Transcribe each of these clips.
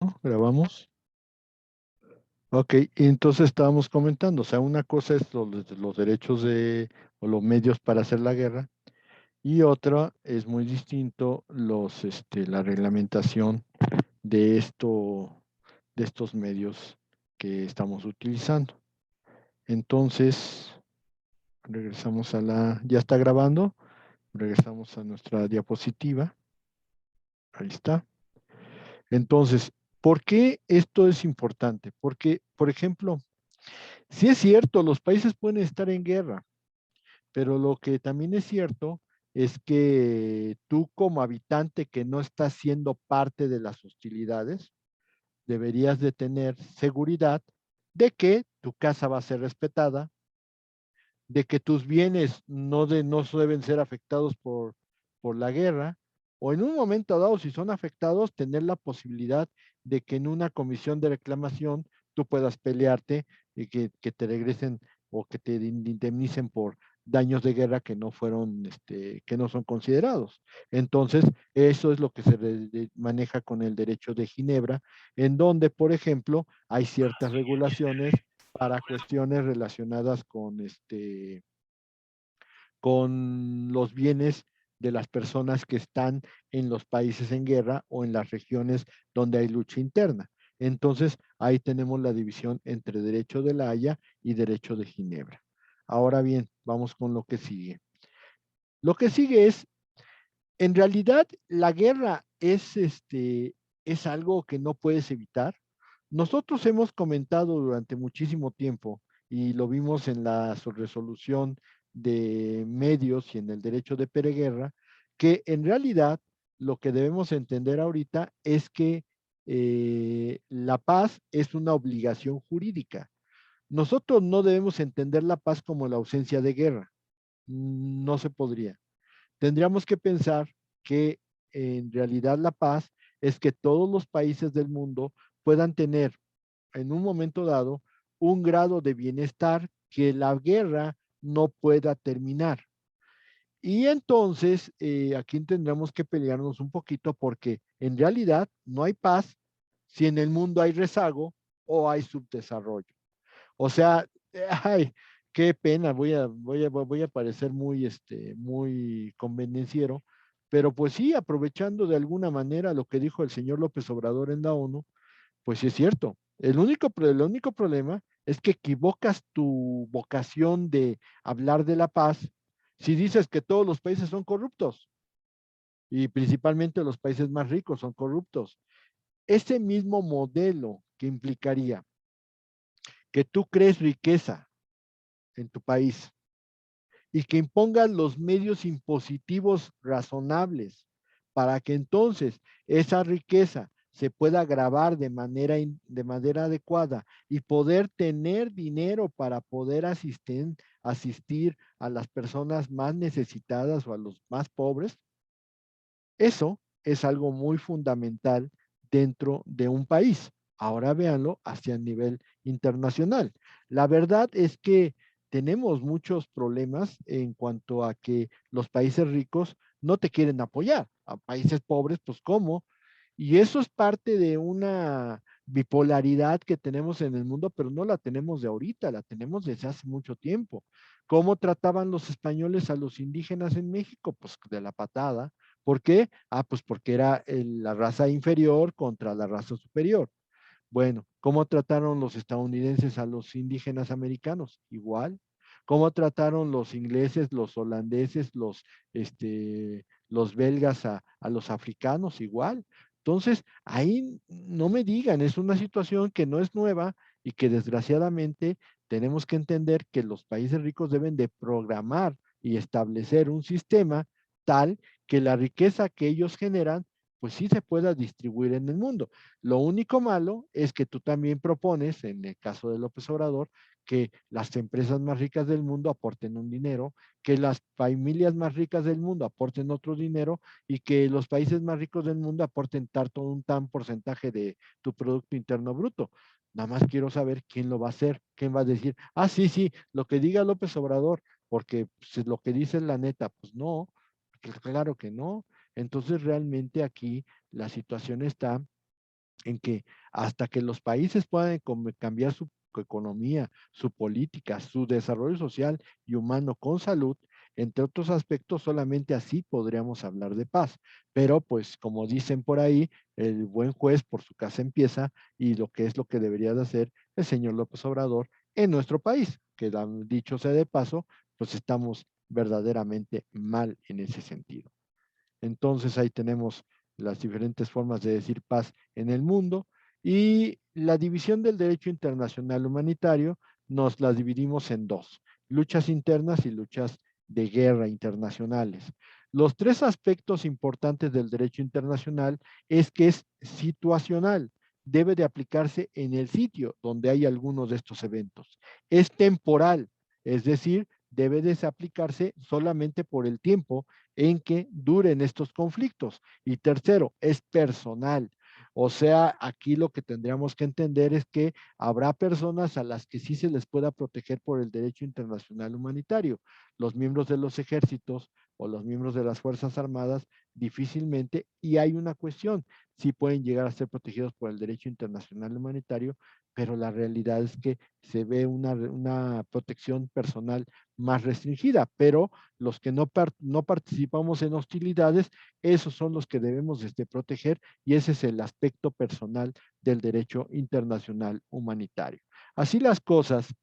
¿No? Grabamos. Ok, y entonces estábamos comentando, o sea, una cosa es los derechos o los medios para hacer la guerra, y otra es muy distinto la reglamentación de de estos medios que estamos utilizando. Entonces, regresamos ya está grabando, regresamos a nuestra diapositiva, ahí está. Entonces, ¿por qué esto es importante? Porque, por ejemplo, sí es cierto, los países pueden estar en guerra, pero lo que también es cierto es que tú como habitante que no estás siendo parte de las hostilidades, deberías de tener seguridad de que tu casa va a ser respetada, de que tus bienes no deben ser afectados por la guerra, o en un momento dado, si son afectados, tener la posibilidad de que en una comisión de reclamación tú puedas pelearte y que te regresen o que te indemnicen por daños de guerra que no fueron, que no son considerados. Entonces, eso es lo que maneja con el derecho de Ginebra, en donde, por ejemplo, hay ciertas regulaciones para cuestiones relacionadas con los bienes de las personas que están en los países en guerra o en las regiones donde hay lucha interna. Entonces, ahí tenemos la división entre derecho de la Haya y derecho de Ginebra. Ahora bien, vamos con lo que sigue. Lo que sigue es, en realidad, la guerra es algo que no puedes evitar. Nosotros hemos comentado durante muchísimo tiempo y lo vimos en la resolución de medios y en el derecho de pereguerra, que en realidad lo que debemos entender ahorita es que la paz es una obligación jurídica. Nosotros no debemos entender la paz como la ausencia de guerra. No se podría. Tendríamos que pensar que en realidad la paz es que todos los países del mundo puedan tener en un momento dado un grado de bienestar que la guerra no pueda terminar. Y entonces aquí tendremos que pelearnos un poquito porque en realidad no hay paz si en el mundo hay rezago o hay subdesarrollo. O sea, ay, qué pena, voy a parecer muy convenenciero, pero pues sí, aprovechando de alguna manera lo que dijo el señor López Obrador en la ONU, pues sí es cierto. El único problema es que equivocas tu vocación de hablar de la paz si dices que todos los países son corruptos y principalmente los países más ricos son corruptos. Ese mismo modelo que implicaría que tú crees riqueza en tu país y que impongas los medios impositivos razonables para que entonces esa riqueza se pueda grabar de manera adecuada y poder tener dinero para poder asistir a las personas más necesitadas o a los más pobres, eso es algo muy fundamental dentro de un país. Ahora véanlo hacia el nivel internacional. La verdad es que tenemos muchos problemas en cuanto a que los países ricos no te quieren apoyar. A países pobres, pues ¿cómo? Y eso es parte de una bipolaridad que tenemos en el mundo, pero no la tenemos de ahorita, la tenemos desde hace mucho tiempo. ¿Cómo trataban los españoles a los indígenas en México? Pues de la patada. ¿Por qué? Ah, pues porque era la raza inferior contra la raza superior. Bueno, ¿cómo trataron los estadounidenses a los indígenas americanos? Igual. ¿Cómo trataron los ingleses, los holandeses, los belgas a los africanos? Igual. Entonces, ahí no me digan, es una situación que no es nueva y que desgraciadamente tenemos que entender que los países ricos deben de programar y establecer un sistema tal que la riqueza que ellos generan, pues sí se pueda distribuir en el mundo. Lo único malo es que tú también propones, en el caso de López Obrador, que las empresas más ricas del mundo aporten un dinero, que las familias más ricas del mundo aporten otro dinero y que los países más ricos del mundo aporten todo un tan porcentaje de tu Producto Interno Bruto. Nada más quiero saber quién lo va a hacer, quién va a decir, ah, sí, sí, lo que diga López Obrador, porque pues, lo que dice es la neta, pues no, claro que no. Entonces realmente aquí la situación está en que hasta que los países puedan cambiar su economía, su política, su desarrollo social y humano con salud, entre otros aspectos, solamente así podríamos hablar de paz. Pero pues como dicen por ahí, el buen juez por su casa empieza y lo que es lo que debería de hacer el señor López Obrador en nuestro país, que dicho sea de paso, pues estamos verdaderamente mal en ese sentido. Entonces ahí tenemos las diferentes formas de decir paz en el mundo y la división del derecho internacional humanitario nos la dividimos en dos, luchas internas y luchas de guerra internacionales. Los tres aspectos importantes del derecho internacional es que es situacional, debe de aplicarse en el sitio donde hay algunos de estos eventos. Es temporal, es decir, debe de aplicarse solamente por el tiempo en que duren estos conflictos. Y tercero, es personal. O sea, aquí lo que tendríamos que entender es que habrá personas a las que sí se les pueda proteger por el derecho internacional humanitario. Los miembros de los ejércitos o los miembros de las Fuerzas Armadas difícilmente, y hay una cuestión, sí pueden llegar a ser protegidos por el derecho internacional humanitario, pero la realidad es que se ve una protección personal más restringida, pero los que no participamos en hostilidades, esos son los que debemos proteger y ese es el aspecto personal del derecho internacional humanitario. Así las cosas,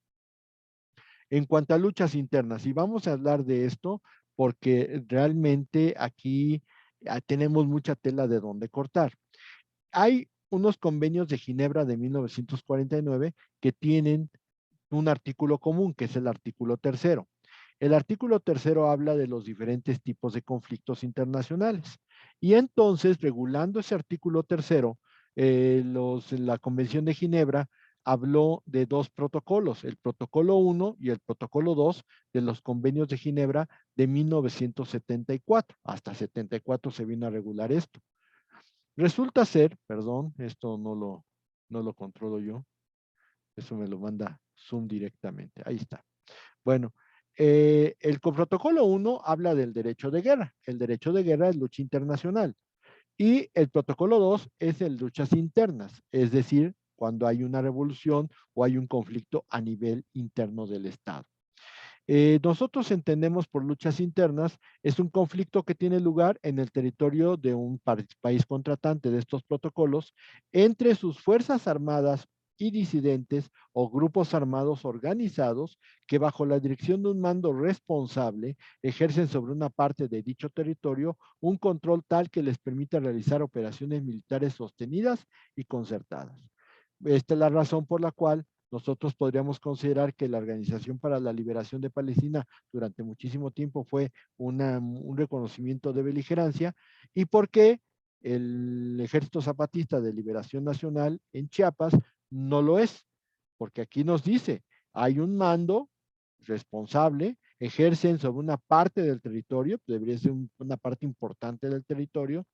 en cuanto a luchas internas, y vamos a hablar de esto porque realmente aquí tenemos mucha tela de donde cortar. Hay unos convenios de Ginebra de 1949 que tienen un artículo común, que es el artículo tercero. El artículo tercero habla de los diferentes tipos de conflictos internacionales. Y entonces, regulando ese artículo tercero, la Convención de Ginebra habló de dos protocolos, el protocolo 1 y el protocolo 2 de los convenios de Ginebra de 1974. Hasta 74 se vino a regular esto. Resulta ser, perdón, esto no lo controlo yo, eso me lo manda Zoom directamente. Ahí está. Bueno, el protocolo 1 habla del derecho de guerra. El derecho de guerra es lucha internacional. Y el protocolo 2 es el luchas internas, es decir, cuando hay una revolución o hay un conflicto a nivel interno del Estado. Nosotros entendemos por luchas internas, es un conflicto que tiene lugar en el territorio de un país contratante de estos protocolos entre sus fuerzas armadas y disidentes o grupos armados organizados que bajo la dirección de un mando responsable ejercen sobre una parte de dicho territorio un control tal que les permita realizar operaciones militares sostenidas y concertadas. Esta es la razón por la cual nosotros podríamos considerar que la Organización para la Liberación de Palestina durante muchísimo tiempo fue un reconocimiento de beligerancia y por qué el Ejército Zapatista de Liberación Nacional en Chiapas no lo es, porque aquí nos dice, hay un mando responsable, ejercen sobre una parte del territorio, debería ser una parte importante del territorio.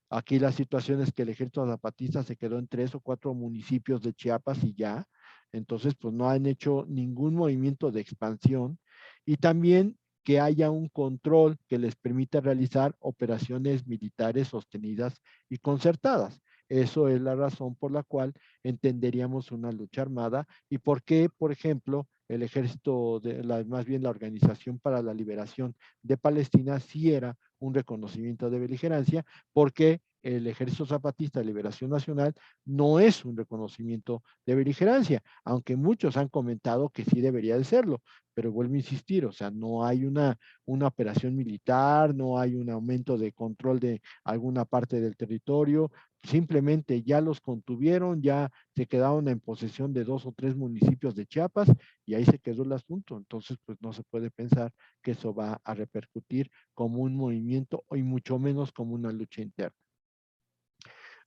Aquí la situación es que el ejército zapatista se quedó en 3 o 4 municipios de Chiapas y ya, entonces pues no han hecho ningún movimiento de expansión y también que haya un control que les permita realizar operaciones militares sostenidas y concertadas. Eso es la razón por la cual entenderíamos una lucha armada y por qué, por ejemplo, el ejército, más bien la Organización para la Liberación de Palestina, sí era un reconocimiento de beligerancia, porque el Ejército Zapatista de Liberación Nacional no es un reconocimiento de beligerancia, aunque muchos han comentado que sí debería de serlo, pero vuelvo a insistir, o sea, no hay una operación militar, no hay un aumento de control de alguna parte del territorio, simplemente ya los contuvieron, ya se quedaron en posesión de 2 o 3 municipios de Chiapas y ahí se quedó el asunto. Entonces, pues no se puede pensar que eso va a repercutir como un movimiento y mucho menos como una lucha interna.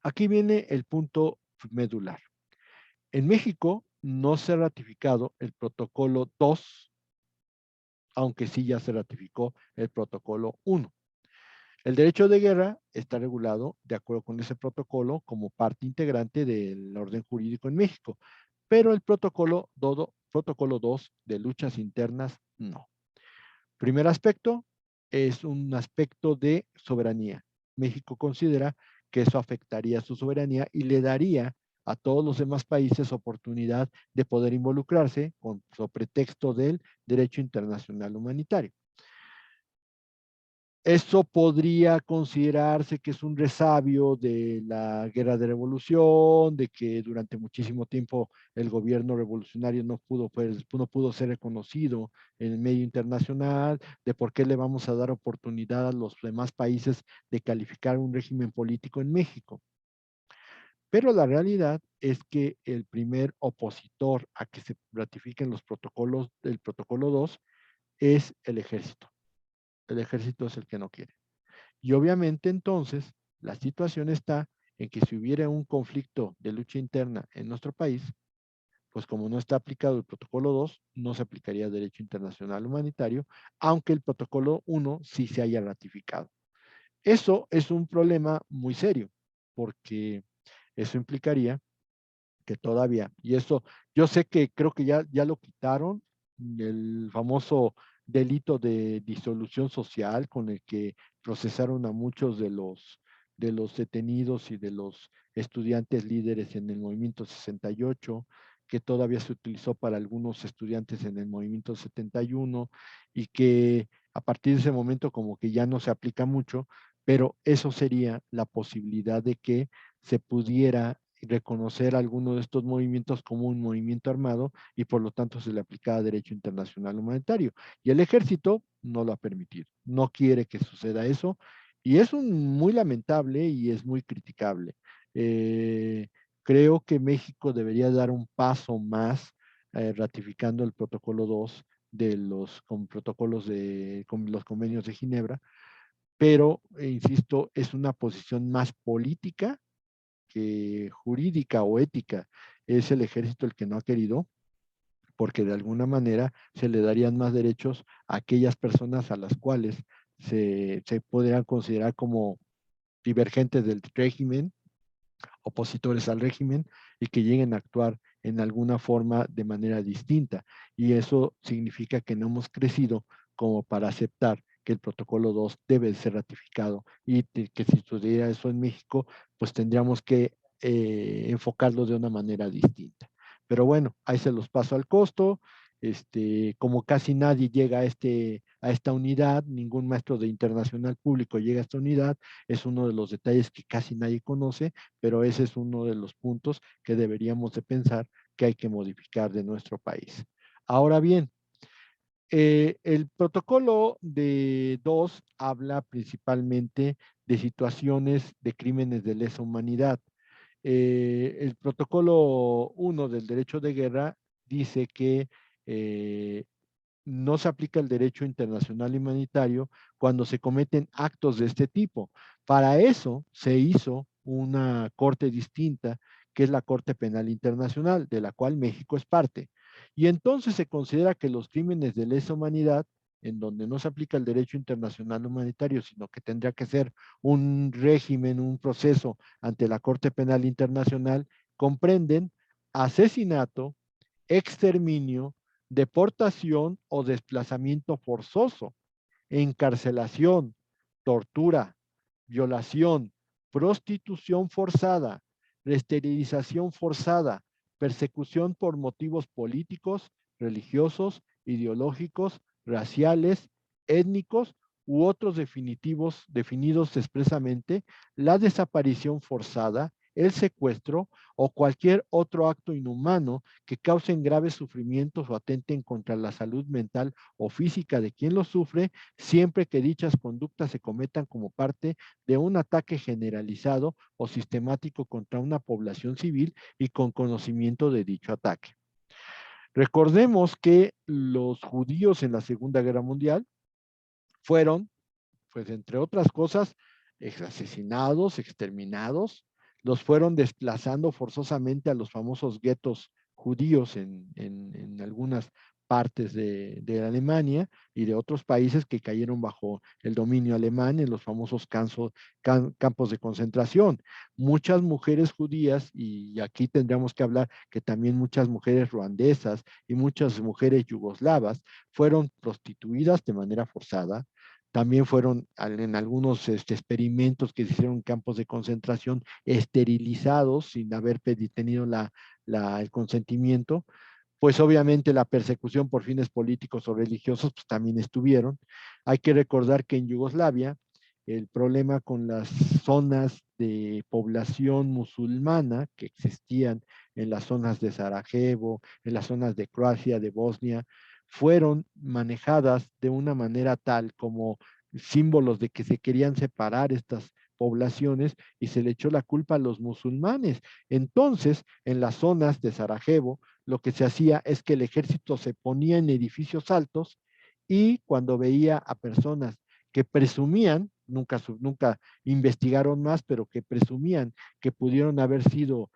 Aquí viene el punto medular. En México no se ha ratificado el protocolo 2, aunque sí ya se ratificó el protocolo 1. El derecho de guerra está regulado de acuerdo con ese protocolo como parte integrante del orden jurídico en México, pero el protocolo 2 de luchas internas no. Primer aspecto es un aspecto de soberanía. México considera que eso afectaría su soberanía y le daría a todos los demás países oportunidad de poder involucrarse con pretexto del derecho internacional humanitario. Eso podría considerarse que es un resabio de la guerra de revolución, de que durante muchísimo tiempo el gobierno revolucionario no pudo ser reconocido en el medio internacional, de por qué le vamos a dar oportunidad a los demás países de calificar un régimen político en México. Pero la realidad es que el primer opositor a que se ratifiquen los protocolos del protocolo 2 es el ejército. El ejército es el que no quiere. Y obviamente entonces la situación está en que si hubiera un conflicto de lucha interna en nuestro país, pues como no está aplicado el protocolo 2, no se aplicaría derecho internacional humanitario, aunque el protocolo 1 sí se haya ratificado. Eso es un problema muy serio, porque eso implicaría que todavía, y eso, yo sé que creo que ya lo quitaron, el famoso delito de disolución social con el que procesaron a muchos de los detenidos y de los estudiantes líderes en el movimiento 68, que todavía se utilizó para algunos estudiantes en el movimiento 71 y que a partir de ese momento como que ya no se aplica mucho, pero eso sería la posibilidad de que se pudiera reconocer alguno de estos movimientos como un movimiento armado y por lo tanto se le aplicaba derecho internacional humanitario. Y el ejército no lo ha permitido, no quiere que suceda eso y es muy lamentable y es muy criticable. Eh, Creo que México debería dar un paso más ratificando el protocolo 2 de los protocolos con los convenios de Ginebra, pero, insisto, es una posición más política que jurídica o ética. Es el ejército el que no ha querido, porque de alguna manera se le darían más derechos a aquellas personas a las cuales se podrían considerar como divergentes del régimen, opositores al régimen y que lleguen a actuar en alguna forma de manera distinta. Y eso significa que no hemos crecido como para aceptar que el protocolo 2 debe ser ratificado y que si sucediera eso en México, pues tendríamos que enfocarlo de una manera distinta. Pero bueno, ahí se los paso al costo. Como casi nadie llega a esta unidad, ningún maestro de internacional público llega a esta unidad, es uno de los detalles que casi nadie conoce, pero ese es uno de los puntos que deberíamos de pensar que hay que modificar de nuestro país. Ahora bien, el protocolo de 2 habla principalmente de situaciones de crímenes de lesa humanidad. El protocolo 1 del derecho de guerra dice que eh, no se aplica el derecho internacional humanitario cuando se cometen actos de este tipo. Para eso se hizo una corte distinta, que es la Corte Penal Internacional, de la cual México es parte. Y entonces se considera que los crímenes de lesa humanidad, en donde no se aplica el derecho internacional humanitario, sino que tendría que ser un régimen, un proceso ante la Corte Penal Internacional, comprenden asesinato, exterminio, deportación o desplazamiento forzoso, encarcelación, tortura, violación, prostitución forzada, esterilización forzada, persecución por motivos políticos, religiosos, ideológicos, raciales, étnicos u otros definidos expresamente, la desaparición forzada, el secuestro o cualquier otro acto inhumano que causen graves sufrimientos o atenten contra la salud mental o física de quien lo sufre, siempre que dichas conductas se cometan como parte de un ataque generalizado o sistemático contra una población civil y con conocimiento de dicho ataque. Recordemos que los judíos en la Segunda Guerra Mundial fueron, pues entre otras cosas, asesinados, exterminados, los fueron desplazando forzosamente a los famosos guetos judíos en algunas partes de Alemania y de otros países que cayeron bajo el dominio alemán en los famosos campos de concentración. Muchas mujeres judías, y aquí tendríamos que hablar que también muchas mujeres ruandesas y muchas mujeres yugoslavas fueron prostituidas de manera forzada, También fueron en algunos experimentos que se hicieron en campos de concentración esterilizados sin haber tenido el consentimiento. Pues obviamente la persecución por fines políticos o religiosos pues también estuvieron. Hay que recordar que en Yugoslavia el problema con las zonas de población musulmana que existían en las zonas de Sarajevo, en las zonas de Croacia, de Bosnia, fueron manejadas de una manera tal como símbolos de que se querían separar estas poblaciones y se le echó la culpa a los musulmanes. Entonces, en las zonas de Sarajevo, lo que se hacía es que el ejército se ponía en edificios altos y cuando veía a personas que presumían, nunca investigaron más, pero que presumían que pudieron haber sido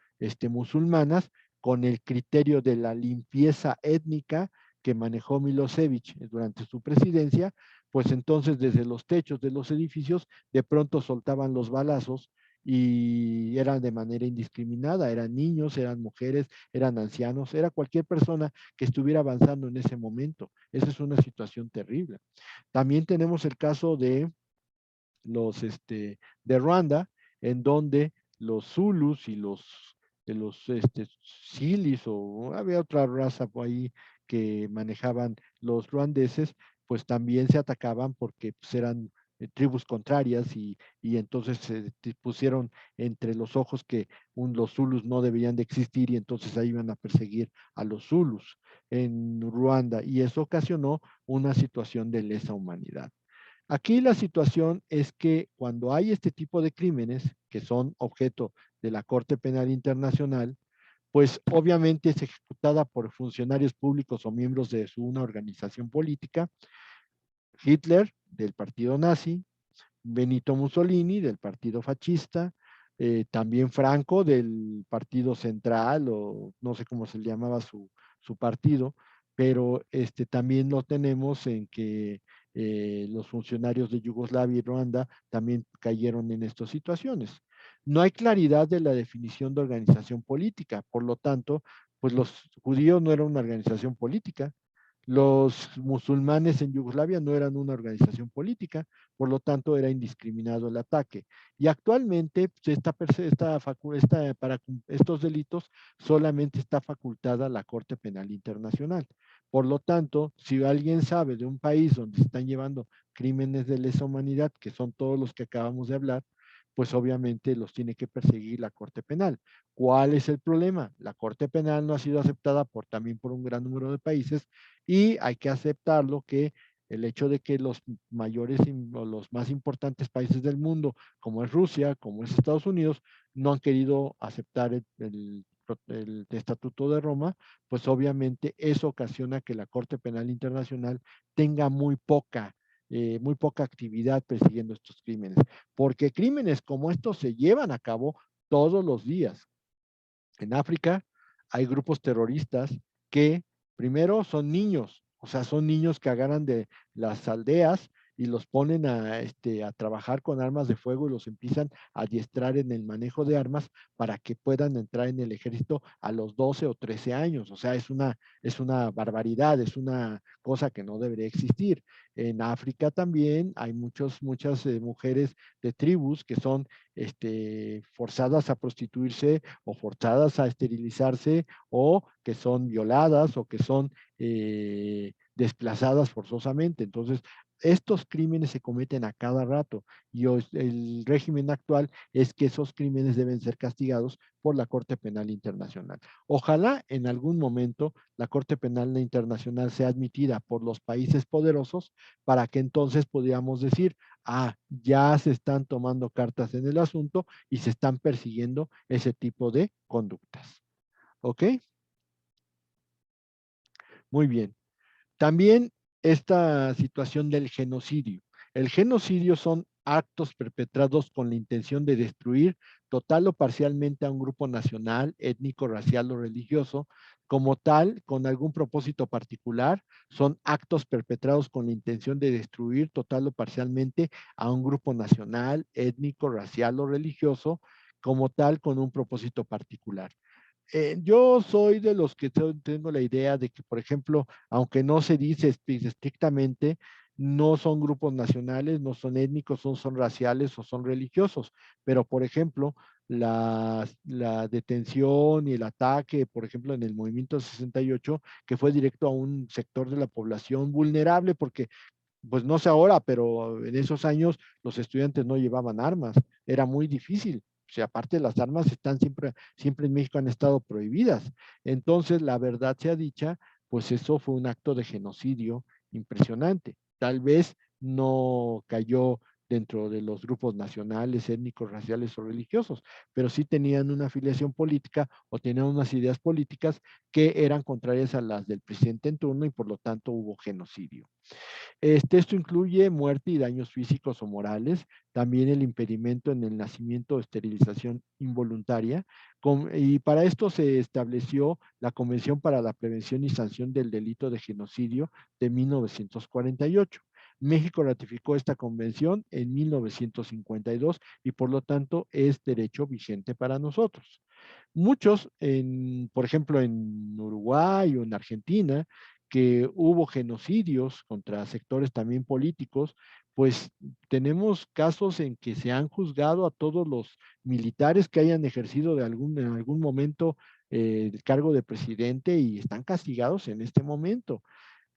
musulmanas, con el criterio de la limpieza étnica que manejó Milosevic durante su presidencia, pues entonces desde los techos de los edificios de pronto soltaban los balazos y eran de manera indiscriminada, eran niños, eran mujeres, eran ancianos, era cualquier persona que estuviera avanzando en ese momento. Esa es una situación terrible. También tenemos el caso de Ruanda, en donde los Zulus y los Silis, o había otra raza por ahí que manejaban los ruandeses, pues también se atacaban porque pues, eran tribus contrarias y entonces se pusieron entre los ojos que los Zulus no deberían de existir y entonces ahí iban a perseguir a los Zulus en Ruanda y eso ocasionó una situación de lesa humanidad. Aquí la situación es que cuando hay este tipo de crímenes que son objeto de la Corte Penal Internacional, pues obviamente es ejecutada por funcionarios públicos o miembros de una organización política, Hitler del partido nazi, Benito Mussolini del partido fascista, también Franco del partido central o no sé cómo se le llamaba su partido, pero también lo tenemos en que los funcionarios de Yugoslavia y Ruanda también cayeron en estas situaciones. No hay claridad de la definición de organización política, por lo tanto, pues los judíos no eran una organización política, los musulmanes en Yugoslavia no eran una organización política, por lo tanto era indiscriminado el ataque. Y actualmente pues, para estos delitos solamente está facultada la Corte Penal Internacional. Por lo tanto, si alguien sabe de un país donde se están llevando crímenes de lesa humanidad, que son todos los que acabamos de hablar, pues obviamente los tiene que perseguir la Corte Penal. ¿Cuál es el problema? La Corte Penal no ha sido aceptada también por un gran número de países y hay que aceptarlo que el hecho de que los mayores o los más importantes países del mundo, como es Rusia, como es Estados Unidos, no han querido aceptar el Estatuto de Roma, pues obviamente eso ocasiona que la Corte Penal Internacional tenga muy poca actividad persiguiendo estos crímenes, porque crímenes como estos se llevan a cabo todos los días. En África hay grupos terroristas que primero son niños, o sea, son niños que agarran de las aldeas y los ponen a trabajar con armas de fuego y los empiezan a adiestrar en el manejo de armas para que puedan entrar en el ejército a los 12 o 13 años. O sea, es una barbaridad, es una cosa que no debería existir. En África también hay muchas mujeres de tribus que son forzadas a prostituirse o forzadas a esterilizarse o que son violadas o que son desplazadas forzosamente. Entonces, estos crímenes se cometen a cada rato y el régimen actual es que esos crímenes deben ser castigados por la Corte Penal Internacional. Ojalá en algún momento la Corte Penal Internacional sea admitida por los países poderosos para que entonces podamos decir, ya se están tomando cartas en el asunto y se están persiguiendo ese tipo de conductas. ¿Ok? Muy bien. También esta situación del genocidio. El genocidio son actos perpetrados con la intención de destruir total o parcialmente a un grupo nacional, étnico, racial o religioso. Como tal, con algún propósito particular, son actos perpetrados con la intención de destruir total o parcialmente a un grupo nacional, étnico, racial o religioso, como tal, con un propósito particular. Yo soy de los que tengo la idea de que, por ejemplo, aunque no se dice estrictamente, no son grupos nacionales, no son étnicos, no son raciales o son religiosos, pero por ejemplo, la detención y el ataque, por ejemplo, en el movimiento 68, que fue directo a un sector de la población vulnerable, porque pues no sé ahora, pero en esos años los estudiantes no llevaban armas, era muy difícil. O sea, aparte las armas están siempre en México han estado prohibidas. Entonces, la verdad sea dicha, pues eso fue un acto de genocidio impresionante. Tal vez no cayó dentro de los grupos nacionales, étnicos, raciales o religiosos, pero sí tenían una afiliación política o tenían unas ideas políticas que eran contrarias a las del presidente en turno y por lo tanto hubo genocidio. Esto incluye muerte y daños físicos o morales, también el impedimento en el nacimiento o esterilización involuntaria, y para esto se estableció la Convención para la Prevención y Sanción del Delito de Genocidio de 1948. México ratificó esta convención en 1952 y por lo tanto es derecho vigente para nosotros. Muchos, por ejemplo, en Uruguay o en Argentina, que hubo genocidios contra sectores también políticos, pues tenemos casos en que se han juzgado a todos los militares que hayan ejercido en algún momento el cargo de presidente y están castigados en este momento.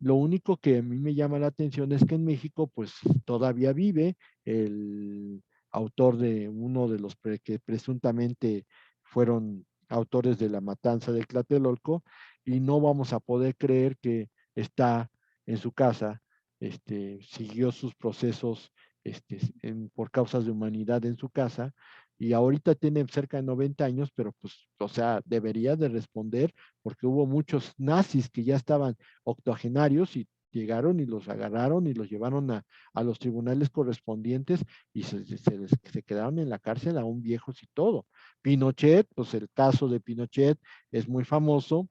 Lo único que a mí me llama la atención es que en México, pues todavía vive el autor de uno de los que presuntamente fueron autores de la matanza de Tlatelolco, y no vamos a poder creer que está en su casa, siguió sus procesos por causas de humanidad en su casa, y ahorita tiene cerca de 90 años, pero pues, o sea, debería de responder porque hubo muchos nazis que ya estaban octogenarios y llegaron y los agarraron y los llevaron a los tribunales correspondientes y se quedaron en la cárcel aún viejos y todo. Pinochet, pues el caso de Pinochet es muy famoso.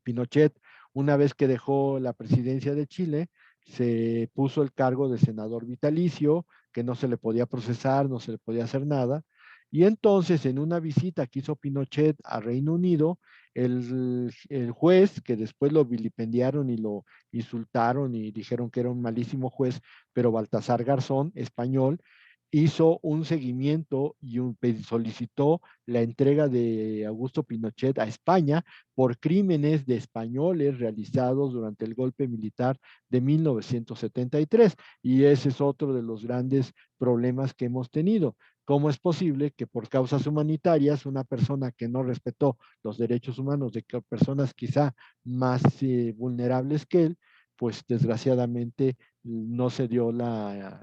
Pinochet, una vez que dejó la presidencia de Chile, se puso el cargo de senador vitalicio, que no se le podía procesar, no se le podía hacer nada. Y entonces, en una visita que hizo Pinochet a Reino Unido, el juez, que después lo vilipendiaron y lo insultaron y dijeron que era un malísimo juez, pero Baltasar Garzón, español, hizo un seguimiento y solicitó la entrega de Augusto Pinochet a España por crímenes de españoles realizados durante el golpe militar de 1973. Y ese es otro de los grandes problemas que hemos tenido. ¿Cómo es posible que por causas humanitarias una persona que no respetó los derechos humanos de personas quizá más vulnerables que él, pues desgraciadamente no se dio la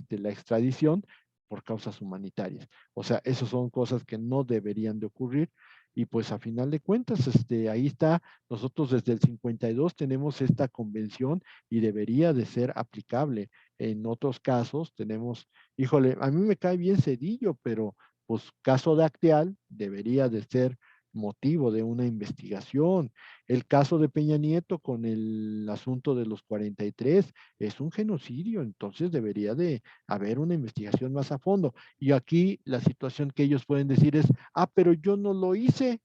extradición por causas humanitarias? O sea, esas son cosas que no deberían de ocurrir y pues a final de cuentas, ahí está, nosotros desde el 52 tenemos esta convención y debería de ser aplicable. En otros casos tenemos, híjole, a mí me cae bien Cedillo, pero pues caso de Acteal debería de ser motivo de una investigación. El caso de Peña Nieto con el asunto de los 43 es un genocidio, entonces debería de haber una investigación más a fondo. Y aquí la situación que ellos pueden decir es, pero yo no lo hice,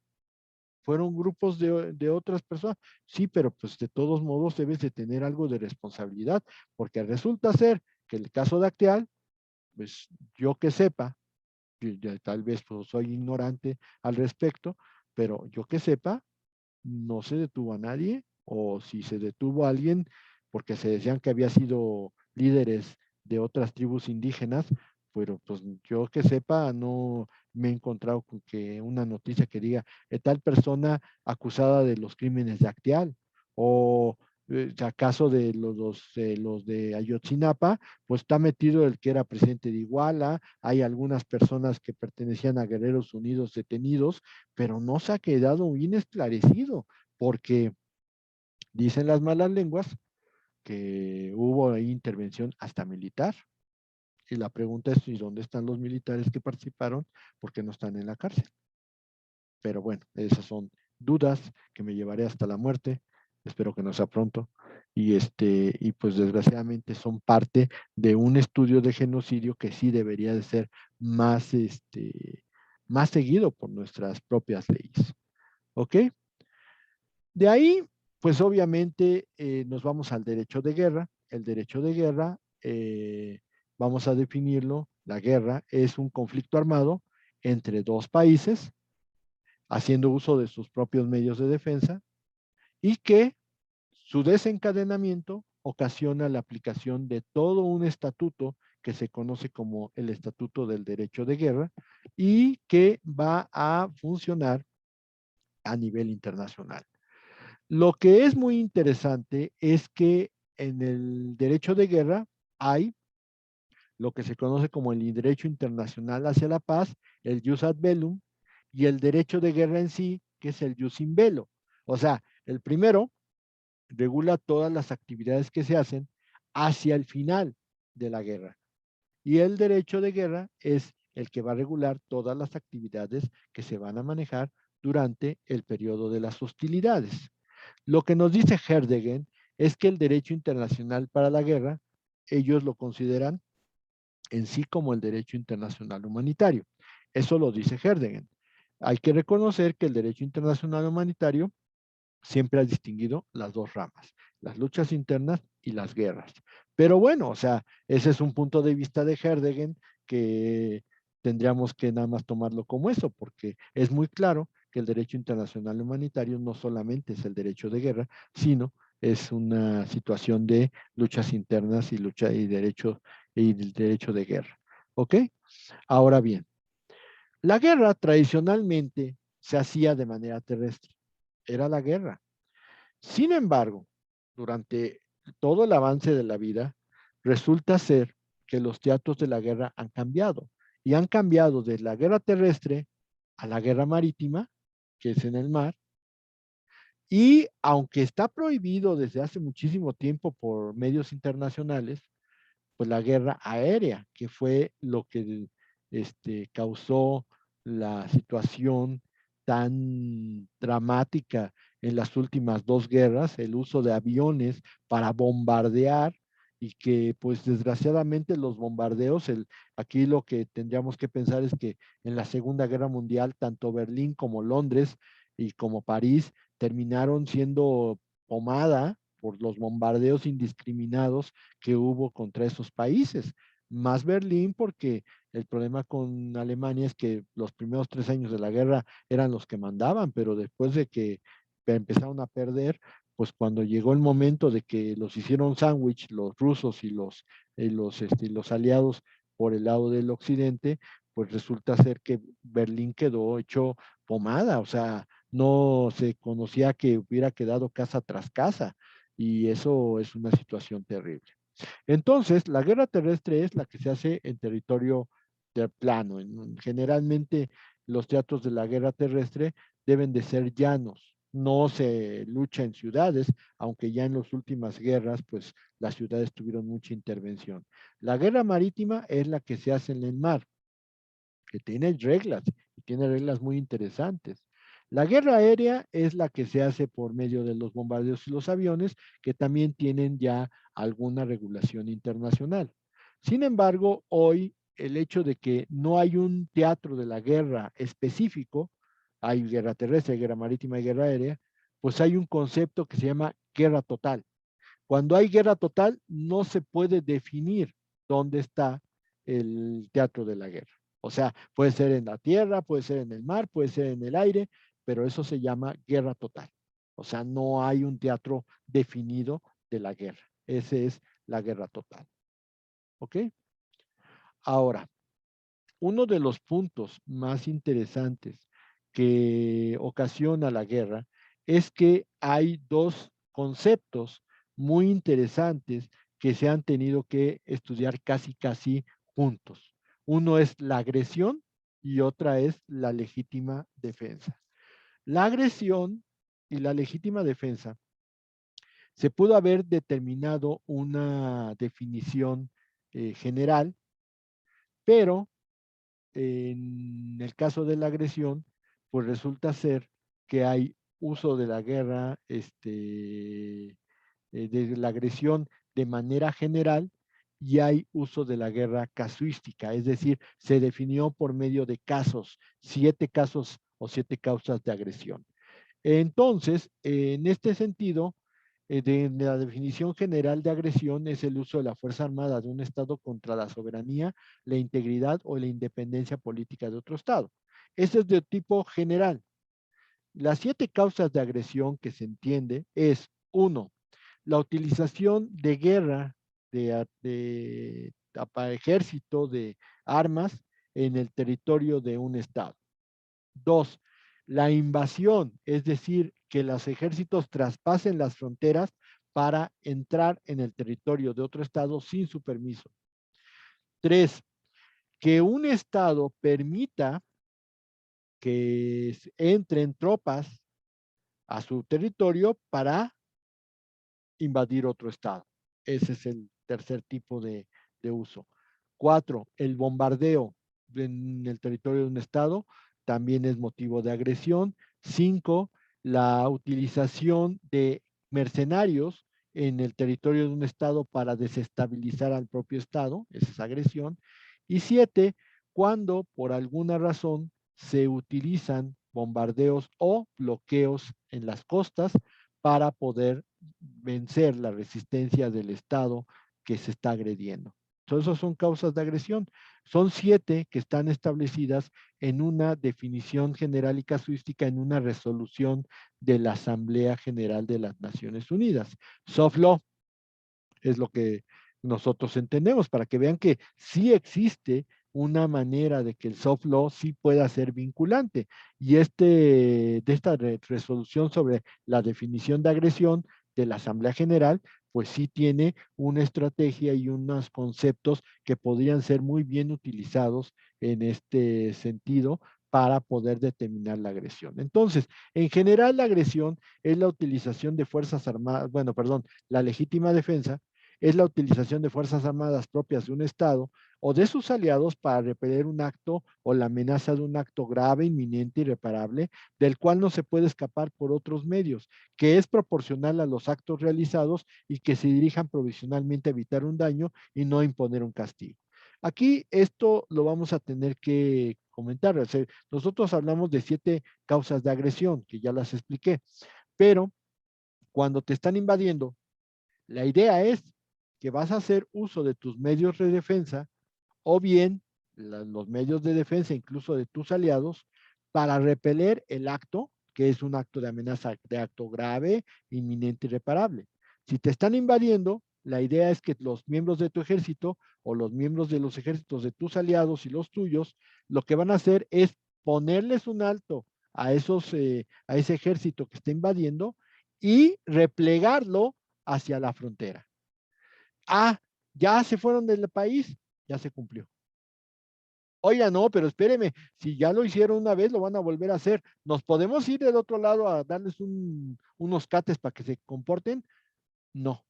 fueron grupos de otras personas. Sí, pero pues de todos modos debes de tener algo de responsabilidad, porque resulta ser que el caso de Acteal, pues yo que sepa, tal vez pues, soy ignorante al respecto, pero yo que sepa, no se detuvo a nadie, o si se detuvo a alguien porque se decían que había sido líderes de otras tribus indígenas, pero pues yo que sepa, no me he encontrado con que una noticia que diga tal persona acusada de los crímenes de Acteal, o acaso de los de Ayotzinapa, pues está metido el que era presidente de Iguala, hay algunas personas que pertenecían a Guerreros Unidos detenidos, pero no se ha quedado bien esclarecido, porque dicen las malas lenguas que hubo ahí intervención hasta militar. Y la pregunta es, ¿y dónde están los militares que participaron? ¿Por qué no están en la cárcel? Pero bueno, esas son dudas que me llevaré hasta la muerte. Espero que no sea pronto. Y pues desgraciadamente son parte de un estudio de genocidio que sí debería de ser más, más seguido por nuestras propias leyes. ¿Ok? De ahí, pues obviamente nos vamos al derecho de guerra. el derecho de guerra, vamos a definirlo, la guerra es un conflicto armado entre dos países, haciendo uso de sus propios medios de defensa, y que su desencadenamiento ocasiona la aplicación de todo un estatuto que se conoce como el Estatuto del Derecho de Guerra y que va a funcionar a nivel internacional. Lo que es muy interesante es que en el derecho de guerra hay lo que se conoce como el derecho internacional hacia la paz, el jus ad bellum, y el derecho de guerra en sí, que es el jus in bello. O sea, el primero regula todas las actividades que se hacen hacia el final de la guerra. Y el derecho de guerra es el que va a regular todas las actividades que se van a manejar durante el periodo de las hostilidades. Lo que nos dice Herdegen es que el derecho internacional para la guerra, ellos lo consideran en sí como el derecho internacional humanitario. Eso lo dice Herdegen. Hay que reconocer que el derecho internacional humanitario siempre ha distinguido las dos ramas, las luchas internas y las guerras. Pero bueno, o sea, ese es un punto de vista de Herdegen que tendríamos que nada más tomarlo como eso, porque es muy claro que el derecho internacional humanitario no solamente es el derecho de guerra, sino es una situación de luchas internas y lucha y el derecho de guerra. ¿Ok? Ahora bien, la guerra tradicionalmente se hacía de manera terrestre. Era la guerra. Sin embargo, durante todo el avance de la vida, resulta ser que los teatros de la guerra han cambiado y han cambiado de la guerra terrestre a la guerra marítima, que es en el mar, y aunque está prohibido desde hace muchísimo tiempo por medios internacionales, pues la guerra aérea, que fue lo que causó la situación tan dramática en las últimas dos guerras, el uso de aviones para bombardear y que pues desgraciadamente los bombardeos, aquí lo que tendríamos que pensar es que en la Segunda Guerra Mundial, tanto Berlín como Londres y como París terminaron siendo pomada por los bombardeos indiscriminados que hubo contra esos países. Más Berlín porque el problema con Alemania es que los primeros 3 años de la guerra eran los que mandaban, pero después de que empezaron a perder, pues cuando llegó el momento de que los hicieron sándwich los rusos y los aliados por el lado del occidente, pues resulta ser que Berlín quedó hecho pomada, o sea, no se conocía que hubiera quedado casa tras casa y eso es una situación terrible. Entonces, la guerra terrestre es la que se hace en territorio plano. Generalmente los teatros de la guerra terrestre deben de ser llanos. No se lucha en ciudades, aunque ya en las últimas guerras, pues las ciudades tuvieron mucha intervención. La guerra marítima es la que se hace en el mar, que tiene reglas y tiene reglas muy interesantes. La guerra aérea es la que se hace por medio de los bombardeos y los aviones, que también tienen ya alguna regulación internacional. Sin embargo, hoy el hecho de que no hay un teatro de la guerra específico, hay guerra terrestre, guerra marítima y guerra aérea, pues hay un concepto que se llama guerra total. Cuando hay guerra total, no se puede definir dónde está el teatro de la guerra. O sea, puede ser en la tierra, puede ser en el mar, puede ser en el aire, pero eso se llama guerra total. O sea, no hay un teatro definido de la guerra. Esa es la guerra total. ¿Ok? Ahora, uno de los puntos más interesantes que ocasiona la guerra es que hay dos conceptos muy interesantes que se han tenido que estudiar casi juntos. Uno es la agresión y otra es la legítima defensa. La agresión y la legítima defensa se pudo haber determinado una definición general, pero en el caso de la agresión, pues resulta ser que hay uso de la guerra, de la agresión de manera general y hay uso de la guerra casuística, es decir, se definió por medio de casos, 7 casos o 7 causas de agresión. Entonces, en este sentido, de la definición general de agresión es el uso de la fuerza armada de un Estado contra la soberanía, la integridad o la independencia política de otro Estado. Eso es de tipo general. Las 7 causas de agresión que se entiende es, uno, la utilización de guerra para ejército, de armas en el territorio de un Estado. 2, la invasión, es decir, que los ejércitos traspasen las fronteras para entrar en el territorio de otro Estado sin su permiso. 3, que un Estado permita que entren tropas a su territorio para invadir otro Estado. Ese es el tercer tipo de uso. 4, el bombardeo en el territorio de un Estado también es motivo de agresión. 5, la utilización de mercenarios en el territorio de un Estado para desestabilizar al propio Estado, esa es agresión. Y 7, cuando por alguna razón se utilizan bombardeos o bloqueos en las costas para poder vencer la resistencia del Estado que se está agrediendo. Entonces, esas son causas de agresión. Son 7 que están establecidas en una definición general y casuística en una resolución de la Asamblea General de las Naciones Unidas. Soft law es lo que nosotros entendemos, para que vean que sí existe una manera de que el soft law sí pueda ser vinculante. Y de esta resolución sobre la definición de agresión de la Asamblea General, pues sí tiene una estrategia y unos conceptos que podrían ser muy bien utilizados en este sentido para poder determinar la agresión. Entonces, en general, la agresión es la utilización de fuerzas armadas, bueno, perdón, la legítima defensa es la utilización de fuerzas armadas propias de un Estado o de sus aliados para repeler un acto o la amenaza de un acto grave, inminente, irreparable, del cual no se puede escapar por otros medios, que es proporcional a los actos realizados y que se dirijan provisionalmente a evitar un daño y no imponer un castigo. Aquí esto lo vamos a tener que comentar. O sea, nosotros hablamos de 7 causas de agresión, que ya las expliqué, pero cuando te están invadiendo, la idea es que vas a hacer uso de tus medios de defensa o bien los medios de defensa, incluso de tus aliados, para repeler el acto, que es un acto de amenaza, de acto grave, inminente y irreparable. Si te están invadiendo, la idea es que los miembros de tu ejército o los miembros de los ejércitos de tus aliados y los tuyos, lo que van a hacer es ponerles un alto a ese ejército que está invadiendo y replegarlo hacia la frontera. Ah, ya se fueron del país, ya se cumplió. Oiga, no, pero espéreme, si ya lo hicieron una vez, lo van a volver a hacer. ¿Nos podemos ir del otro lado a darles unos cates para que se comporten? No,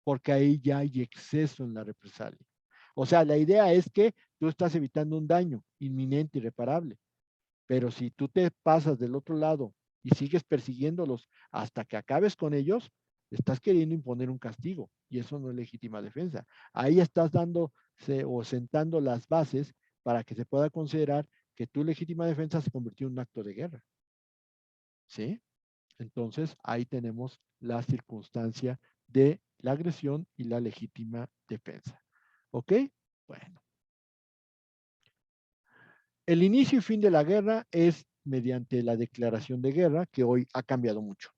porque ahí ya hay exceso en la represalia. O sea, la idea es que tú estás evitando un daño inminente, irreparable. Pero si tú te pasas del otro lado y sigues persiguiéndolos hasta que acabes con ellos, estás queriendo imponer un castigo y eso no es legítima defensa. Ahí estás dando o sentando las bases para que se pueda considerar que tu legítima defensa se convirtió en un acto de guerra. ¿Sí? Entonces, ahí tenemos la circunstancia de la agresión y la legítima defensa. ¿Ok? Bueno. El inicio y fin de la guerra es mediante la declaración de guerra, que hoy ha cambiado mucho.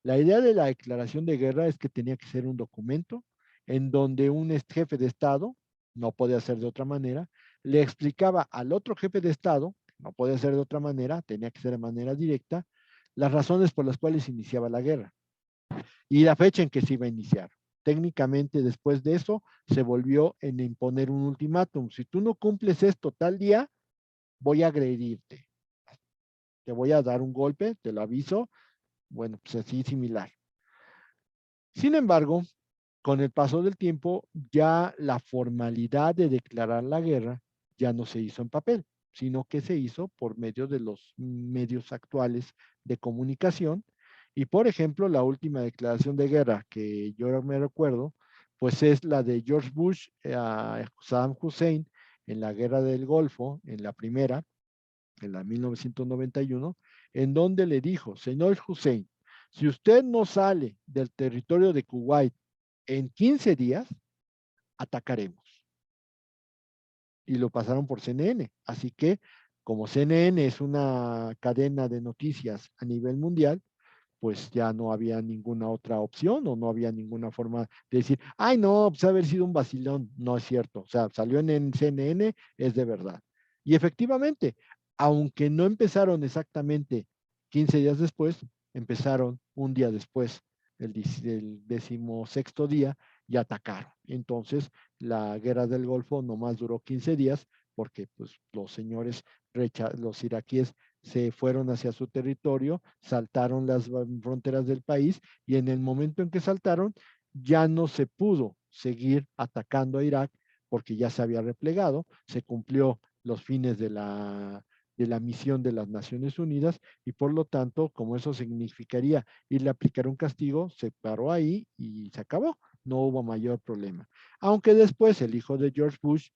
La idea de la declaración de guerra es que tenía que ser un documento en donde un jefe de Estado, no podía ser de otra manera, le explicaba al otro jefe de Estado, no podía ser de otra manera, tenía que ser de manera directa, las razones por las cuales iniciaba la guerra y la fecha en que se iba a iniciar. Técnicamente, después de eso, se volvió en imponer un ultimátum. Si tú no cumples esto tal día, voy a agredirte. Te voy a dar un golpe, te lo aviso. Bueno, pues así similar. Sin embargo, con el paso del tiempo, ya la formalidad de declarar la guerra ya no se hizo en papel, sino que se hizo por medio de los medios actuales de comunicación. Y por ejemplo, la última declaración de guerra que yo me recuerdo, pues es la de George Bush a Saddam Hussein en la guerra del Golfo, en la primera, en la 1991, en donde le dijo, señor Hussein, si usted no sale del territorio de Kuwait en 15 días, atacaremos. Y lo pasaron por CNN. Así que, como CNN es una cadena de noticias a nivel mundial, pues ya no había ninguna otra opción o no había ninguna forma de decir, ay, no, pues haber sido un vacilón. No es cierto. O sea, salió en CNN, es de verdad. Y efectivamente, aunque no empezaron exactamente 15 días después, empezaron un día después, el 16º día, y atacaron. Entonces, la guerra del Golfo nomás duró 15 días porque pues, los señores, los iraquíes se fueron hacia su territorio, saltaron las fronteras del país y en el momento en que saltaron ya no se pudo seguir atacando a Irak porque ya se había replegado, se cumplió los fines de la misión de las Naciones Unidas y por lo tanto, como eso significaría irle a aplicar un castigo, se paró ahí y se acabó, no hubo mayor problema. Aunque después el hijo de George Bush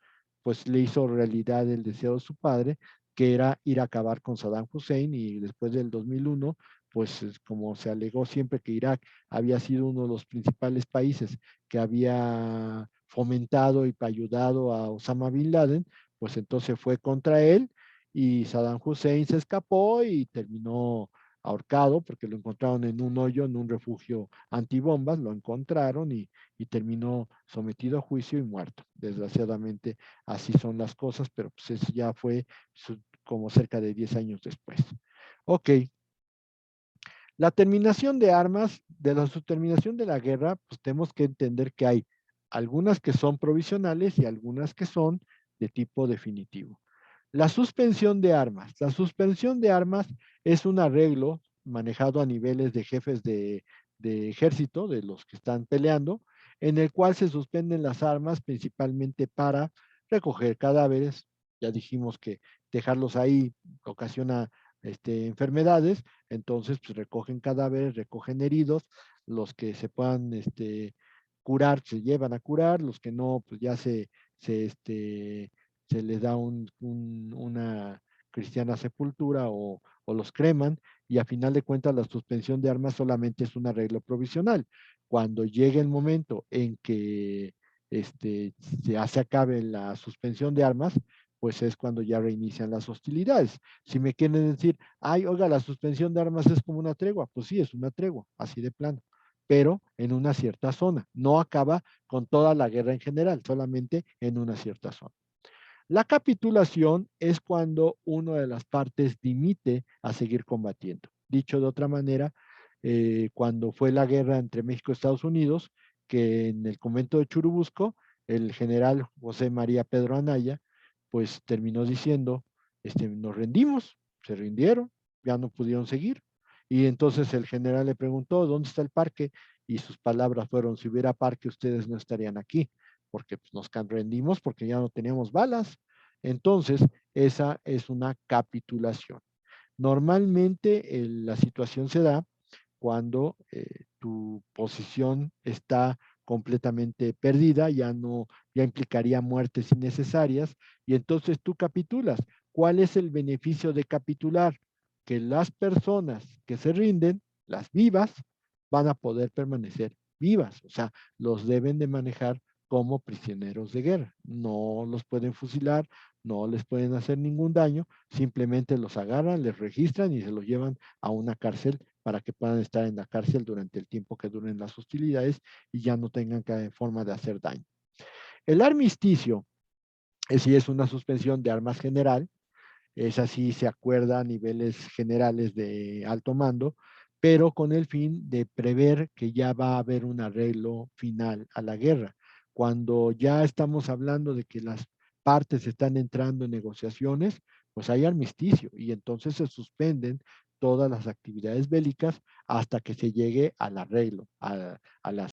pues le hizo realidad el deseo de su padre, que era ir a acabar con Saddam Hussein y después del 2001, pues como se alegó siempre que Irak había sido uno de los principales países que había fomentado y ayudado a Osama Bin Laden, pues entonces fue contra él y Saddam Hussein se escapó y terminó ahorcado porque lo encontraron en un hoyo, en un refugio antibombas, lo encontraron y terminó sometido a juicio y muerto. Desgraciadamente así son las cosas, pero pues eso ya fue como cerca de 10 años después. Ok, la terminación de armas, de la terminación de la guerra, pues tenemos que entender que hay algunas que son provisionales y algunas que son de tipo definitivo. La suspensión de armas. La suspensión de armas es un arreglo manejado a niveles de jefes de ejército, de los que están peleando, en el cual se suspenden las armas principalmente para recoger cadáveres. Ya dijimos que dejarlos ahí ocasiona enfermedades, entonces pues, recogen cadáveres, recogen heridos, los que se puedan curar se llevan a curar, los que no, pues ya se les da una cristiana sepultura o los creman y a final de cuentas la suspensión de armas solamente es un arreglo provisional. Cuando llegue el momento en que ya se acabe la suspensión de armas, pues es cuando ya reinician las hostilidades. Si me quieren decir, ay, oiga, la suspensión de armas es como una tregua, pues sí, es una tregua, así de plano, pero en una cierta zona. No acaba con toda la guerra en general, solamente en una cierta zona. La capitulación es cuando una de las partes dimite a seguir combatiendo. Dicho de otra manera, cuando fue la guerra entre México y Estados Unidos, que en el convento de Churubusco, el general José María Pedro Anaya, pues terminó diciendo, nos rendimos, se rindieron, ya no pudieron seguir. Y entonces el general le preguntó, ¿dónde está el parque? Y sus palabras fueron, si hubiera parque, ustedes no estarían aquí porque pues, nos rendimos porque ya no teníamos balas. Entonces, esa es una capitulación. Normalmente la situación se da cuando tu posición está completamente perdida, ya no, ya implicaría muertes innecesarias, y entonces tú capitulas. ¿Cuál es el beneficio de capitular? Que las personas que se rinden, las vivas, van a poder permanecer vivas, o sea, los deben de manejar como prisioneros de guerra. No los pueden fusilar, no les pueden hacer ningún daño, simplemente los agarran, les registran y se los llevan a una cárcel para que puedan estar en la cárcel durante el tiempo que duren las hostilidades y ya no tengan forma de hacer daño. El armisticio es una suspensión de armas general, es así, se acuerda a niveles generales de alto mando, pero con el fin de prever que ya va a haber un arreglo final a la guerra. Cuando ya estamos hablando de que las partes están entrando en negociaciones, pues hay armisticio y entonces se suspenden todas las actividades bélicas hasta que se llegue al arreglo, a las